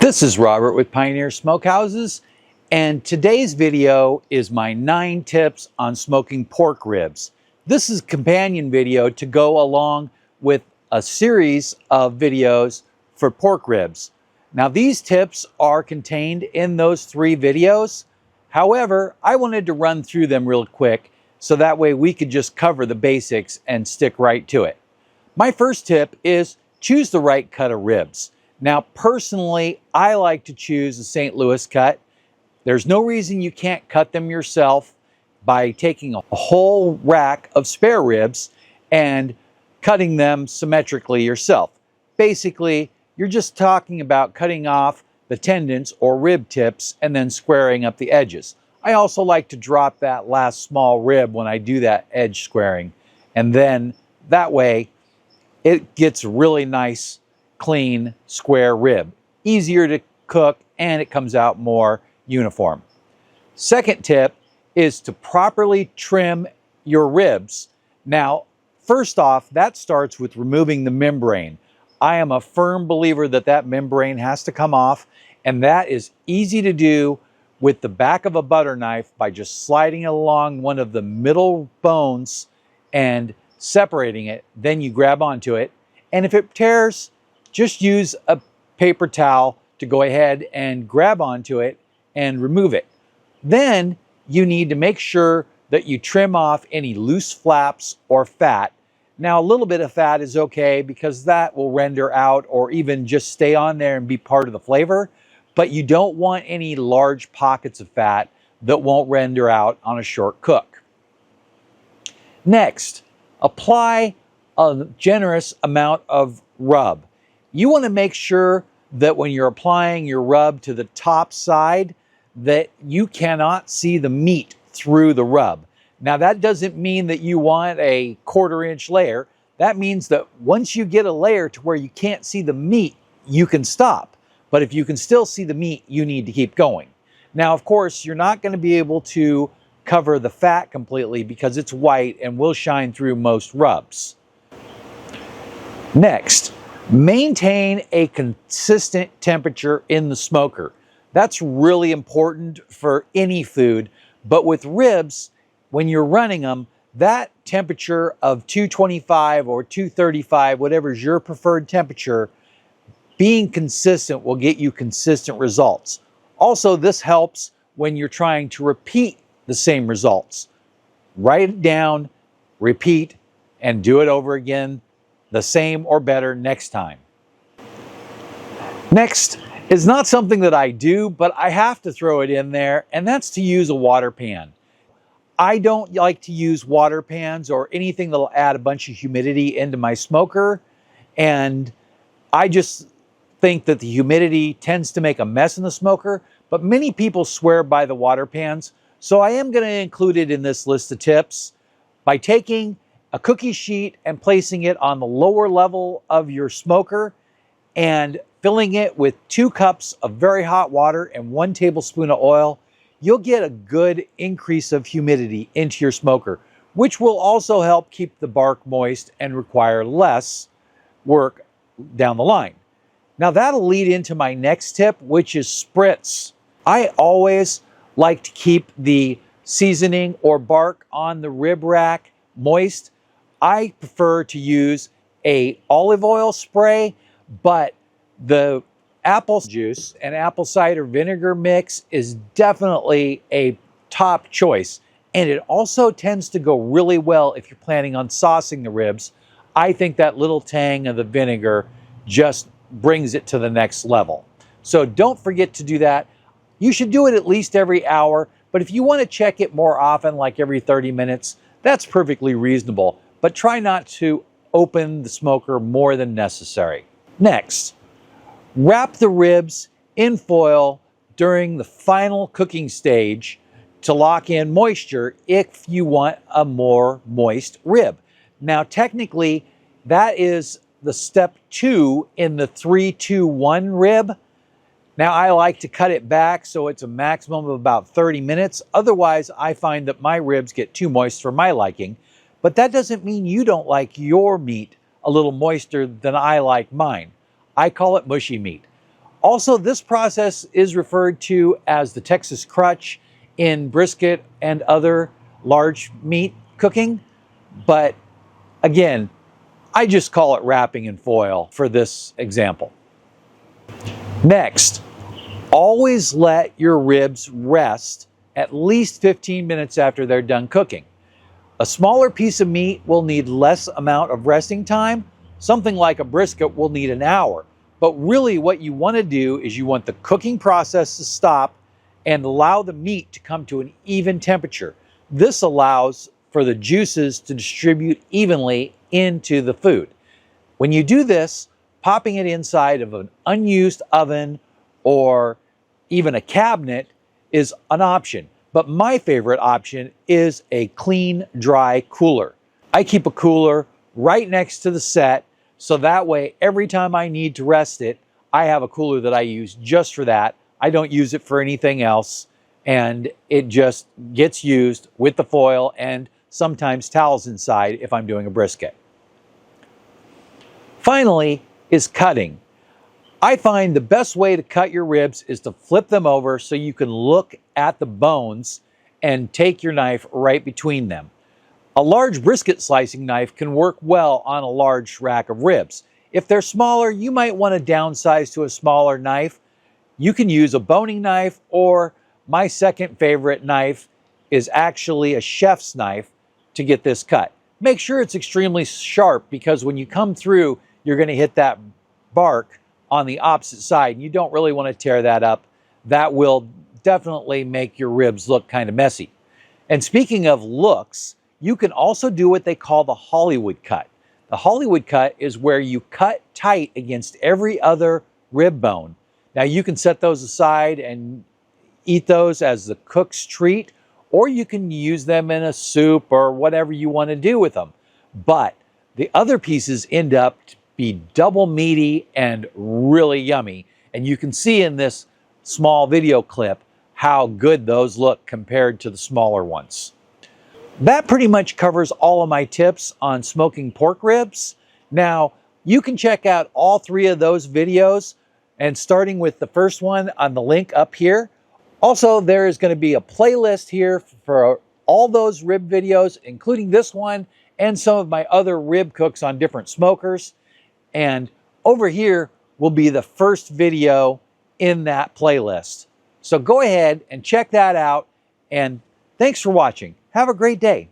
This is Robert with Pioneer Smokehouses, and today's video is my 9 tips on smoking pork ribs. This is a companion video to go along with a series of videos for pork ribs. Now these tips are contained in those 3 videos. However, I wanted to run through them real quick so that way we could just cover the basics and stick right to it. My first tip is choose the right cut of ribs. Now, personally, I like to choose the St. Louis cut. There's no reason you can't cut them yourself by taking a whole rack of spare ribs and cutting them symmetrically yourself. Basically, you're just talking about cutting off the tendons or rib tips and then squaring up the edges. I also like to drop that last small rib when I do that edge squaring, and then that way it gets really nice, clean, square rib. Easier to cook and it comes out more uniform. Second tip is to properly trim your ribs. Now, first off, that starts with removing the membrane. I am a firm believer that that membrane has to come off, and that is easy to do with the back of a butter knife by just sliding along one of the middle bones and separating it. Then you grab onto it, and if it tears, just use a paper towel to go ahead and grab onto it and remove it. Then you need to make sure that you trim off any loose flaps or fat. Now, a little bit of fat is okay because that will render out or even just stay on there and be part of the flavor, but you don't want any large pockets of fat that won't render out on a short cook. Next, apply a generous amount of rub. You want to make sure that when you're applying your rub to the top side that you cannot see the meat through the rub. Now that doesn't mean that you want a 1/4 inch layer. That means that once you get a layer to where you can't see the meat, you can stop. But if you can still see the meat, you need to keep going. Now, of course, you're not going to be able to cover the fat completely because it's white and will shine through most rubs. Next, maintain a consistent temperature in the smoker. That's really important for any food, but with ribs, when you're running them, that temperature of 225 or 235, whatever is your preferred temperature, being consistent will get you consistent results. Also, this helps when you're trying to repeat the same results. Write it down, repeat, and do it over again, the same or better next time. Next is not something that I do, but I have to throw it in there, and that's to use a water pan. I don't like to use water pans or anything that'll add a bunch of humidity into my smoker, and I just think that the humidity tends to make a mess in the smoker, but many people swear by the water pans, so I am going to include it in this list of tips by taking a cookie sheet and placing it on the lower level of your smoker and filling it with 2 cups of very hot water and 1 tablespoon of oil. You'll get a good increase of humidity into your smoker, which will also help keep the bark moist and require less work down the line. Now that'll lead into my next tip, which is spritz. I always like to keep the seasoning or bark on the rib rack moist. I prefer to use a olive oil spray, but the apple juice and apple cider vinegar mix is definitely a top choice. And it also tends to go really well if you're planning on saucing the ribs. I think that little tang of the vinegar just brings it to the next level. So don't forget to do that. You should do it at least every hour, but if you want to check it more often, like every 30 minutes, that's perfectly reasonable. But try not to open the smoker more than necessary. Next, wrap the ribs in foil during the final cooking stage to lock in moisture if you want a more moist rib. Now, technically, that is the step 2 in the 3-2-1 rib. Now, I like to cut it back so it's a maximum of about 30 minutes. Otherwise, I find that my ribs get too moist for my liking. But that doesn't mean you don't like your meat a little moister than I like mine. I call it mushy meat. Also, this process is referred to as the Texas crutch in brisket and other large meat cooking. But again, I just call it wrapping in foil for this example. Next, always let your ribs rest at least 15 minutes after they're done cooking. A smaller piece of meat will need less amount of resting time. Something like a brisket will need an hour. But really what you want to do is you want the cooking process to stop and allow the meat to come to an even temperature. This allows for the juices to distribute evenly into the food. When you do this, popping it inside of an unused oven or even a cabinet is an option. But my favorite option is a clean, dry cooler. I keep a cooler right next to the set, so that way every time I need to rest it, I have a cooler that I use just for that. I don't use it for anything else, and it just gets used with the foil and sometimes towels inside if I'm doing a brisket. Finally is cutting. I find the best way to cut your ribs is to flip them over so you can look at the bones and take your knife right between them. A large brisket slicing knife can work well on a large rack of ribs. If they're smaller, you might want to downsize to a smaller knife. You can use a boning knife, or my second favorite knife is actually a chef's knife to get this cut. Make sure it's extremely sharp, because when you come through, you're going to hit that bark on the opposite side. You don't really want to tear that up. That will definitely make your ribs look kind of messy. And speaking of looks, you can also do what they call the Hollywood cut. The Hollywood cut is where you cut tight against every other rib bone. Now you can set those aside and eat those as the cook's treat, or you can use them in a soup or whatever you want to do with them. But the other pieces end up to be double meaty and really yummy. And you can see in this small video clip how good those look compared to the smaller ones. That pretty much covers all of my tips on smoking pork ribs. Now, you can check out all three of those videos, and starting with the first one on the link up here. Also, there is going to be a playlist here for all those rib videos, including this one and some of my other rib cooks on different smokers. And over here will be the first video in that playlist. So go ahead and check that out, and thanks for watching. Have a great day.